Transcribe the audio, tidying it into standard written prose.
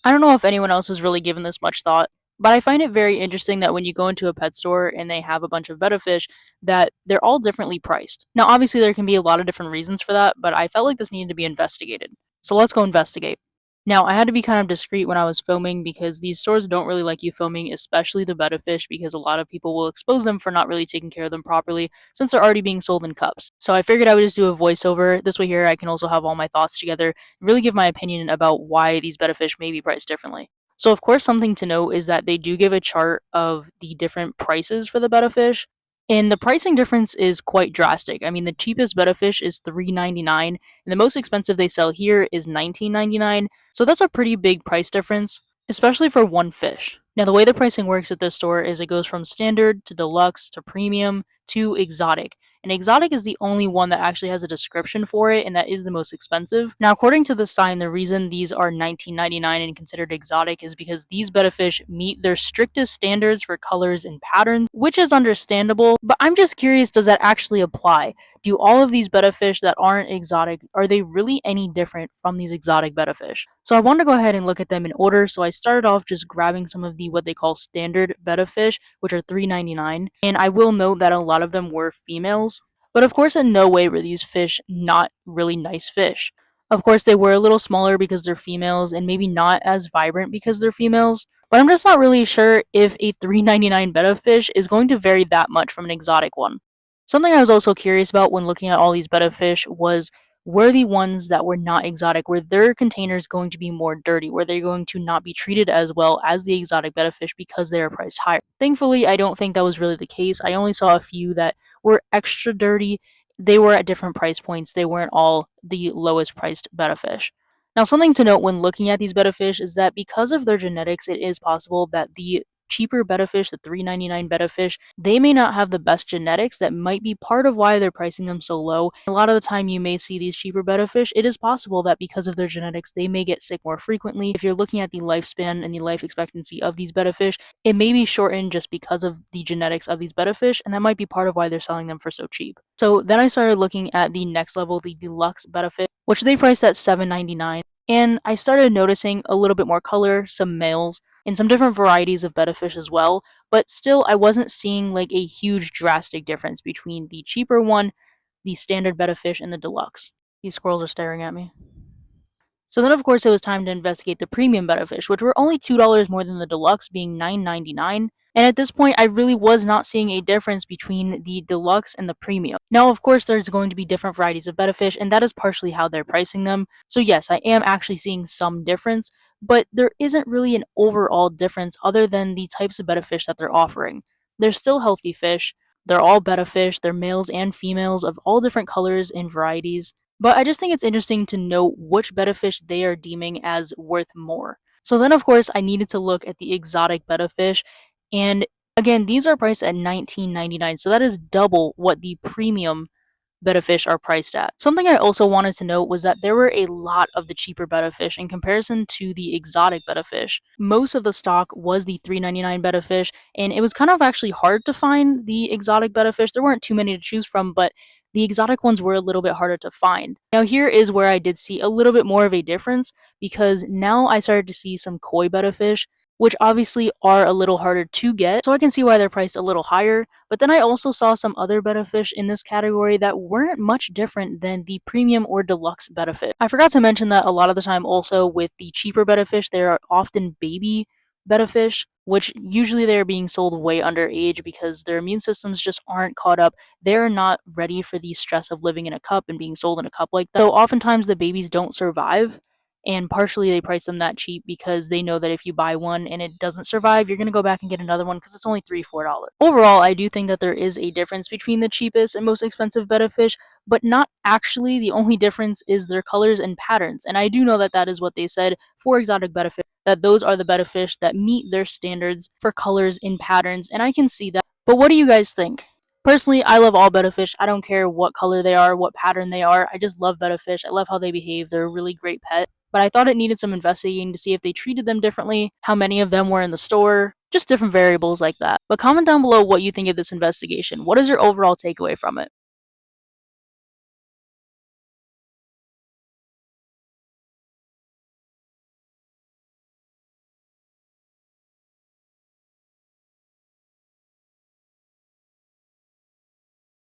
I don't know if anyone else has really given this much thought, but I find it very interesting that when you go into a pet store and they have a bunch of betta fish, that they're all differently priced. Now, obviously, there can be a lot of different reasons for that, but I felt like this needed to be investigated. So let's go investigate. Now, I had to be kind of discreet when I was filming because these stores don't really like you filming, especially the betta fish, because a lot of people will expose them for not really taking care of them properly since they're already being sold in cups. So I figured I would just do a voiceover. This way, here I can also have all my thoughts together and really give my opinion about why these betta fish may be priced differently. So, of course, something to note is that they do give a chart of the different prices for the betta fish. And the pricing difference is quite drastic. I mean, the cheapest betta fish is $3.99, and the most expensive they sell here is $19.99. So that's a pretty big price difference, especially for one fish. Now, the way the pricing works at this store is it goes from standard to deluxe to premium to exotic. And exotic is the only one that actually has a description for it, and that is the most expensive. Now, according to the sign, the reason these are $19.99 and considered exotic is because these betta fish meet their strictest standards for colors and patterns, which is understandable. But I'm just curious, does that actually apply? Do all of these betta fish that aren't exotic, are they really any different from these exotic betta fish? So I wanted to go ahead and look at them in order. So I started off just grabbing some of the what they call standard betta fish, which are $3.99. And I will note that a lot of them were females. But of course, in no way were these fish not really nice fish. Of course, they were a little smaller because they're females and maybe not as vibrant because they're females. But I'm just not really sure if a $3.99 betta fish is going to vary that much from an exotic one. Something I was also curious about when looking at all these betta fish was, were the ones that were not exotic, were their containers going to be more dirty? Were they going to not be treated as well as the exotic betta fish because they are priced higher? Thankfully, I don't think that was really the case. I only saw a few that were extra dirty. They were at different price points. They weren't all the lowest priced betta fish. Now, something to note when looking at these betta fish is that because of their genetics, it is possible that the cheaper betta fish, the $3.99 betta fish, they may not have the best genetics. That might be part of why they're pricing them so low. A lot of the time you may see these cheaper betta fish, it is possible that because of their genetics, they may get sick more frequently. If you're looking at the lifespan and the life expectancy of these betta fish, it may be shortened just because of the genetics of these betta fish, and that might be part of why they're selling them for so cheap. So then I started looking at the next level, the deluxe betta fish, which they priced at $7.99. And I started noticing a little bit more color, some males, and some different varieties of betta fish as well, but still I wasn't seeing like a huge drastic difference between the cheaper one, the standard betta fish, and the deluxe. These squirrels are staring at me. So then, of course, it was time to investigate the premium betta fish, which were only $2 more than the deluxe, being $9.99. And at this point, I really was not seeing a difference between the deluxe and the premium. Now, of course, there's going to be different varieties of betta fish, and that is partially how they're pricing them. So yes, I am actually seeing some difference, but there isn't really an overall difference other than the types of betta fish that they're offering. They're still healthy fish. They're all betta fish. They're males and females of all different colors and varieties. But I just think it's interesting to know which betta fish they are deeming as worth more. So then, of course, I needed to look at the exotic betta fish. And again, these are priced at $19.99. So that is double what the premium betta fish are priced at. Something I also wanted to note was that there were a lot of the cheaper betta fish in comparison to the exotic betta fish. Most of the stock was the $3.99 betta fish, and it was kind of actually hard to find the exotic betta fish. There weren't too many to choose from, but the exotic ones were a little bit harder to find. Now, here is where I did see a little bit more of a difference because now I started to see some koi betta fish, which obviously are a little harder to get, so I can see why they're priced a little higher. But then I also saw some other betta fish in this category that weren't much different than the premium or deluxe betta fish. I forgot to mention that a lot of the time also with the cheaper betta fish, they are often baby betta fish, which usually they're being sold way underage because their immune systems just aren't caught up. They're not ready for the stress of living in a cup and being sold in a cup like that. So oftentimes the babies don't survive. And partially they price them that cheap because they know that if you buy one and it doesn't survive, you're going to go back and get another one because it's only $3, $4. Overall, I do think that there is a difference between the cheapest and most expensive betta fish, but not actually. The only difference is their colors and patterns. And I do know that that is what they said for exotic betta fish, that those are the betta fish that meet their standards for colors and patterns. And I can see that. But what do you guys think? Personally, I love all betta fish. I don't care what color they are, what pattern they are. I just love betta fish. I love how they behave. They're a really great pet. But I thought it needed some investigating to see if they treated them differently, how many of them were in the store, just different variables like that. But comment down below what you think of this investigation. What is your overall takeaway from it?